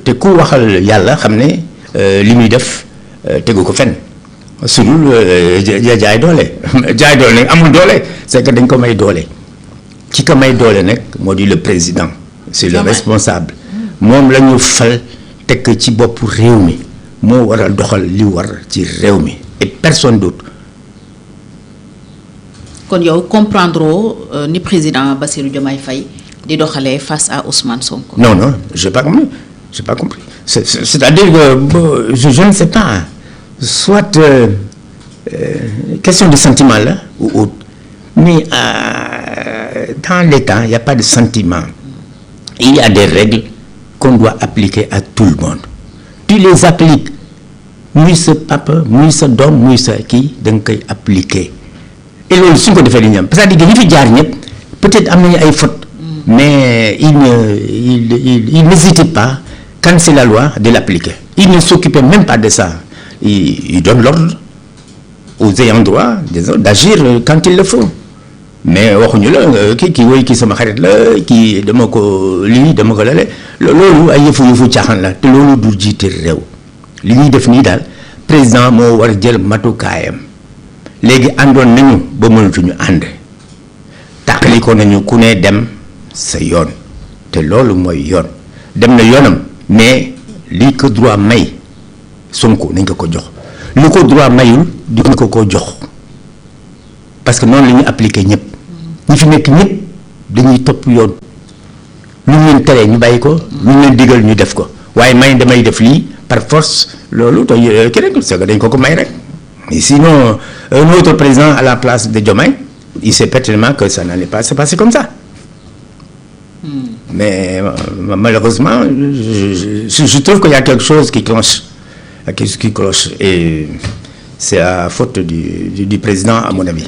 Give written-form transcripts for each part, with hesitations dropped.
te ku waxal yàlla xam ne li muy def tegu ko fenn sulul jaay doole jaay doole nag amul doole c'est que dañ ko may doole ci ko may doole nag moo di le président c'est le responsable moom la ñu fal teg ci bopp réew mi moo war a doxal li war ci réew mi et personne d'autre. kon yow comprendre ni président Bassirou Diomaye Faye di doxalee face à Ousmane Sonko. Non, j'ai pas compris. C'est-à-dire que je ne sais pas. Soit question de sentiment là ou autre. Mais dans l'État, il n'y a pas de sentiment. Il y a des règles qu'on doit appliquer à tout le monde. Tu les appliques. Muy sa papa, muy sa doom, muy sa kii da nga koy appliquer. Et loolu suñ ko defee li ñu am c'est-à-dire que ñi fi jaar ñëpp peut-être am nañu ay fautes. Mais il n'hésitait pas, quand c'est la loi, de l'appliquer. Il ne s'occupait même pas de ça. Il donne l'ordre aux ayants droit d'agir quand il le faut. Mais waxuñu la kii woy kii sama xarit la kii dama ko lii dama ko lale loolu ay yëfu caaxaan la te loolu du jiite réew li ñuy def nii daal président moo war jël matukaayam léegi àndoon nañu ba mënatuñu ànd tàqali ko nañu ku ne dem sa yoon te loolu mooy yoon dem na yoonam mais li ko droit may Sonko nañ ko jox lu ko droit mayul di ko jox parce que noonu la ñu appliqué ñëpp ñi fi nekk ñëpp dañuy topp yoon lu ñu leen teree ñu bàyyi ko lu ñu leen digal ñu def ko waaye may damay def lii par force loolu te ki rek c'est que dañ ko may rek mais sinon un autre président à la place de Diomaye il sait pertinemment que ça n'allait pas se passer comme ça. Mais malheureusement je trouve qu'il y a quelque chose qui cloche et c'est à faute du président à mon avis.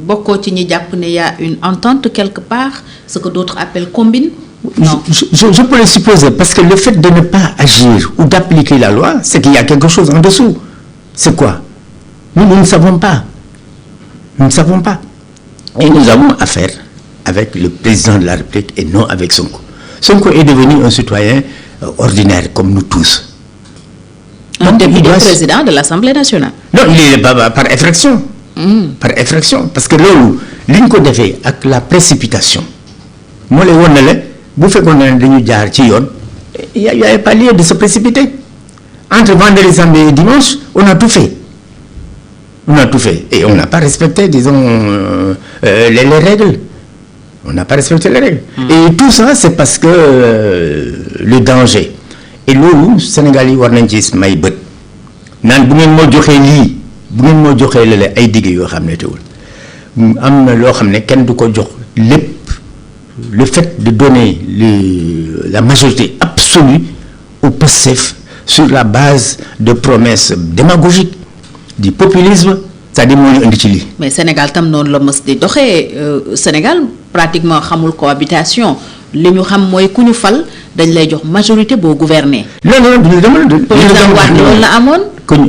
bokkoo ci ñi jàpp ne y a une entente quelque part ce que d'autres appellent combine. Non. Je peux le supposer parce que le fait de ne pas agir ou d'appliquer la loi c'est qu'il y a quelque chose en dessous. C'est quoi? Nous ne savons pas. Et nous avons affaire avec le président de la République et non avec Sonko. Sonko est devenu un citoyen ordinaire comme nous tous. Un député président de l'Assemblée nationale. Non, il est par effraction. Par effraction parce que loolu li ñu ko defee ak la précipitation moo lay won ne la bu fekkoon ne dañu jaar ci yoon il y avait pas lieu de se précipiter entre vendredi, samedi et dimanche on a tout fait et on n'a pas respecté disons les règles. On n'a pas respecté les règles. Et tout ça c'est parce que le danger et loolu Sénégal yi war nañ ci may bët naan bu ngeen moo joxee lii bu ngeen moo joxee lale ay digg yoo xam ne teewul am na loo xam ne kenn du ko jox lépp le fait de donner la majorité absolue au Pastef sur la base de promesses démagogiques du populisme c'est-à-dire moo ñu indi ci lii. mais Sénégal tam noonu la mës di doxee Sénégal pratiquement xamul cohabitation li ñu xam mooy ku ñu fal dañ lay jox majorité boo gouverner. non président Wade loolu la amoon.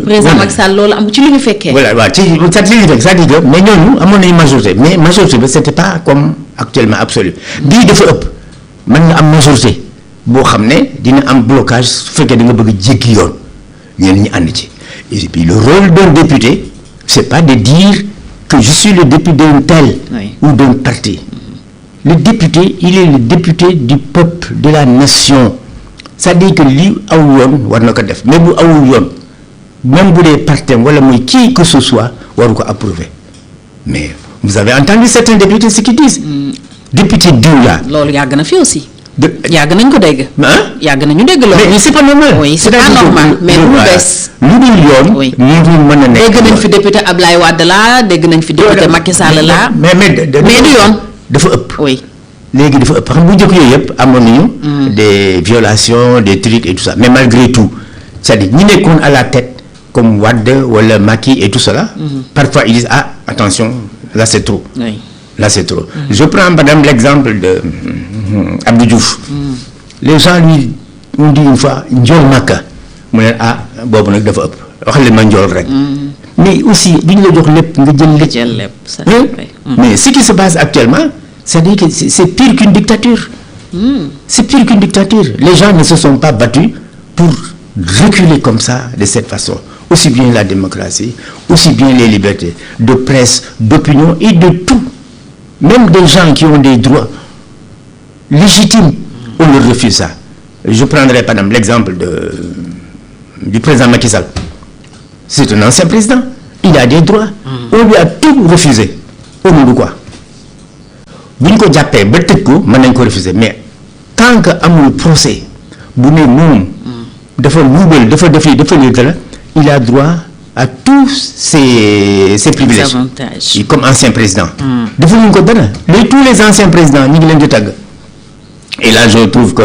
président Macky Sall loolu am ci li ñu fekkee. voilà waaw ci c'est-à-dire que mais ñooñu amoon nañu majorité mais majorité bi c'était pas comme actuellement absolu bii dafa ëpp mën nga am majorité boo xam ne dina am blocage su fekkee da nga bëgg jéggi yoon ñenn ñi ànd ci et puis le rôle d'un député c'est pas de dire que je suis le député d'un tel ou d'un parti. Le député il est le député du peuple de la nation c'est-à-dire que li aw yoon war na ko def mais bu awul yoon même bu dee partem wala muy qui que ce soit waru ko approuver mais vous avez entendu certains députés ce qu'ils disent. député diw la. loolu yàgg na fi aussi. yàgg nañ ko dégg. yàgg nañu dégg loolu. mais c'est pas normal. oui c'est pas normal mais lu bees. lu dul yoon. oui lu dul mën a nekk. dégg nañ fi député Ablaye Wade la dégg nañ fi député Macky Sall la. mais du yoon. dafa ëpp. oui léegi dafa ëpp xam bu njëkk yooyu yëpp amoon nañu. des violations des trucs et tout ça mais malgré tout c'est-à-dire ñi nekkoon à la tête comme Wade wala Macky et tout cela. parfois ils disent attention là c'est trop. oui là c'est trop. Je prends madame l'exemple de Abdou Diouf. Les gens lui ont dit une fois njool Makka mu ne boobu nag dafa ëpp wax leen ma njool rek. mais aussi bi ñu la jox lépp nga jël lépp. mais ce qui se passe actuellement c'est-à-dire que c'est pire qu'une dictature C'est pire qu'une dictature. Les gens ne se sont pas battus pour reculer comme ça, de cette façon. Aussi bien la démocratie, aussi bien les libertés de presse, d'opinion et de tout. Même des gens qui ont des droits légitimes, on leur refuse ça. Je prendrai par exemple l'exemple du président Macky Sall. C'est un ancien président. Il a des droits. On lui a tout refusé. Au nom de quoi? Bu ñu ko jàppee ba tëj ko mën nañ ko refuser, mais tant que amul procès bu ne moom dafa luubal dafa def lii dara, il a droit à tous ses privilèges comme ancien président. dafa ñu ko dara. Tous les anciens présidents ñu ngi leen di tàgg. Et là je trouve que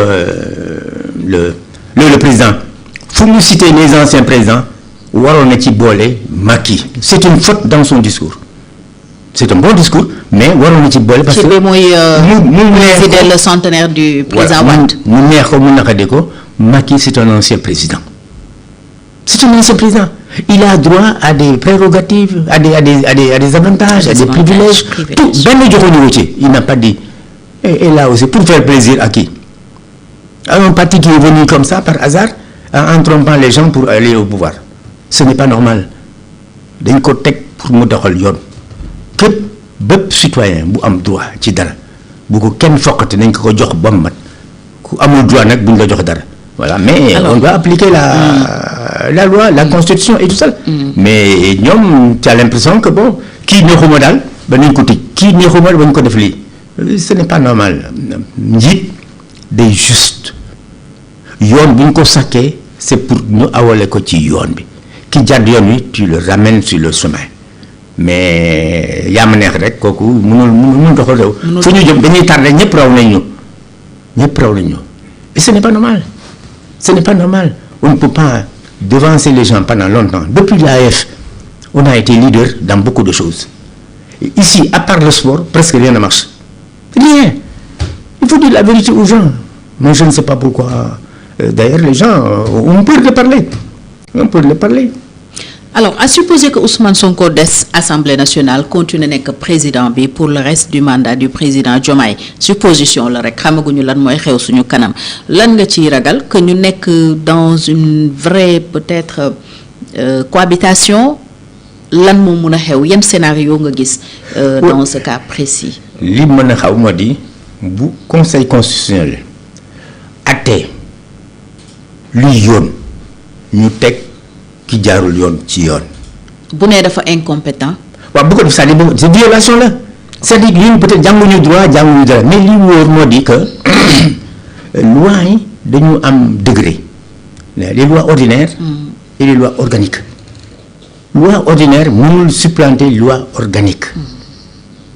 le président fu mu citer les anciens présidents waroon na ci boole Macky. C'est une faute dans son discours. C'est un bon discours, mais waroon na ci boole parce que mooy présider le centenaire du président Wade. mu neex ko mu naqadi ko, Macky c'est un ancien président. C'est un ancien président. Il a droit à des prérogatives, à des avantages, à des privilèges. Tout benn joxuñu ko ci. Il n'a pas dit. Et là aussi, pour faire plaisir à qui? À un parti qui est venu comme ça par hasard, en trompant les gens pour aller au pouvoir. Ce n'est pas normal. dañ ko teg pour mu doxal yoon. képp bépp citoyen bu am droit ci dara bu ko kenn foqati nañ ko jox ba mu mat ku amul droit nag buñ la jox dara. Voilà, mais alors, on doit appliquer la loi, la constitution et tout ça. Mais ñoom tu as l'impression que bon kii neexuma daal ba nañ ko tëj kii neexuma ba ñu ko def lii. Ce n'est pas normal. Njiit day juste yoon bu ñu ko sàkkee c'est pour ñu awale ko ci yoon bi ki jàdd yoon wi tu le ramènes sur le chemin. Mais yaa ma neex rek kooku mënul doxal réew. fu ñu jëm dañuy tardé ñëpp raw nañ ñu. Et ce n'est pas normal. Ce n'est pas normal. On ne peut pas devancer les gens pendant longtemps. Depuis l'AF, on a été leader dans beaucoup de choses. Et ici, à part le sport, presque rien ne marche. Rien. Il faut dire la vérité aux gens. Moi, je ne sais pas pourquoi. D'ailleurs, les gens ont peur de parler. Alors, à supposer que Ousmane Sonko des Assemblée nationale continue nekk président bi pour le reste du mandat du président Diomaye, supposition la rek xamaguñu lan mooy xew suñu kanam, lan nga ciy ragal que ñu nekk dans une vraie peut-être cohabitation, lan moo mën a xew, yan scénario nga gis dans ce cas précis? Li mën a xaw moo di bu conseil constitutionnel atte luy yoon ñu teg ki jaarul yoon ci yoon. bu nee dafa incompétent. waaw bu ko def c'est violation la. c'est-à-dire ñun peut-être jànguñu droit jànguñu dara mais li wóor moo di que loi yi dañu am degré. Les lois ordinaires et les lois organiques. Loi ordinaire mënul supplanter loi organique.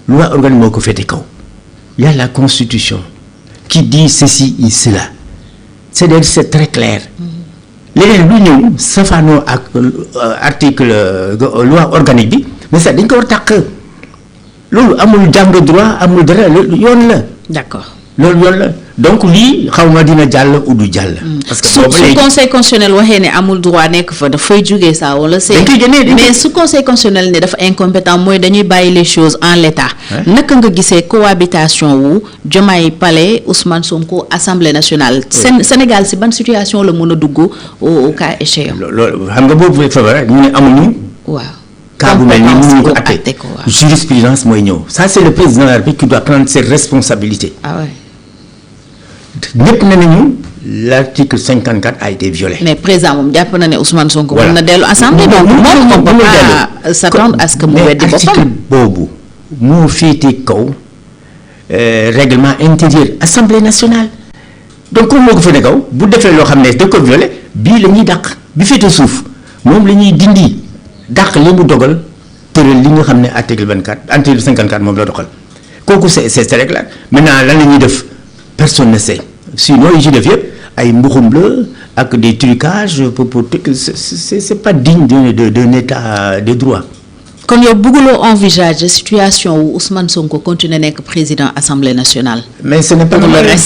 Loi organique moo ko féete kaw. Il y a la constitution qui dit ceci et cela. C'est-à-dire c'est très clair. Leneen lu ñëw safaanoo ak article loi organique bi mais ça dañ ko war tàq loolu amul jàng droit amul dara yoon la. D'accord. loolu yoon la donc lii xaw ma dina jàll ou du jàll. parce que su conseil constitutionnel waxee ne amul droit nekk fa dafay jógee saa wala c'est mais su conseil constitutionnel ne dafa incompétent mooy dañuy bàyyi les choses en l'état. naka nga gisee cohabitation wu Diomaye Palais Ousmane Sonko Assemblée nationale. Sénégal si ban situation la mën a dugg au cas échéant. loolu xam nga boobu fa ñu ne amuñu. waaw. cas bu mel ni mënuñu ko atte jurisprudence mooy ñëw ça c'est le président de la République qui doit prendre ses responsabilités. Ah ouais. ñëpp ne nañu l'article 54 a été violé. mais président moom jàpp na ne Ousmane Sonko mën na dellu assemblée donc moom on peut pas s'attendre à ce que mu weddi boppam. article boobu moo féete kaw règlement intérieur assemblée nationale donc comme moo ko féete kaw bu defee loo xam ne da ko violé bii la ñuy dàq bi féete suuf moom la ñuy dindi dàq li mu dogal tëral li nga xam ne article 54 moom la doxal kooku c'est très clair. Maintenant lan la ñuy def personne ne sait. Sinon yi ci def yëpp ay mbuxum la ak des trucages pour c'est pas digne d'un état de droit. kon yow bëgguloo envisager situation où Ousmane Sonko continue nekk président Assemblée nationale. Mais ce n'est pas pour le reste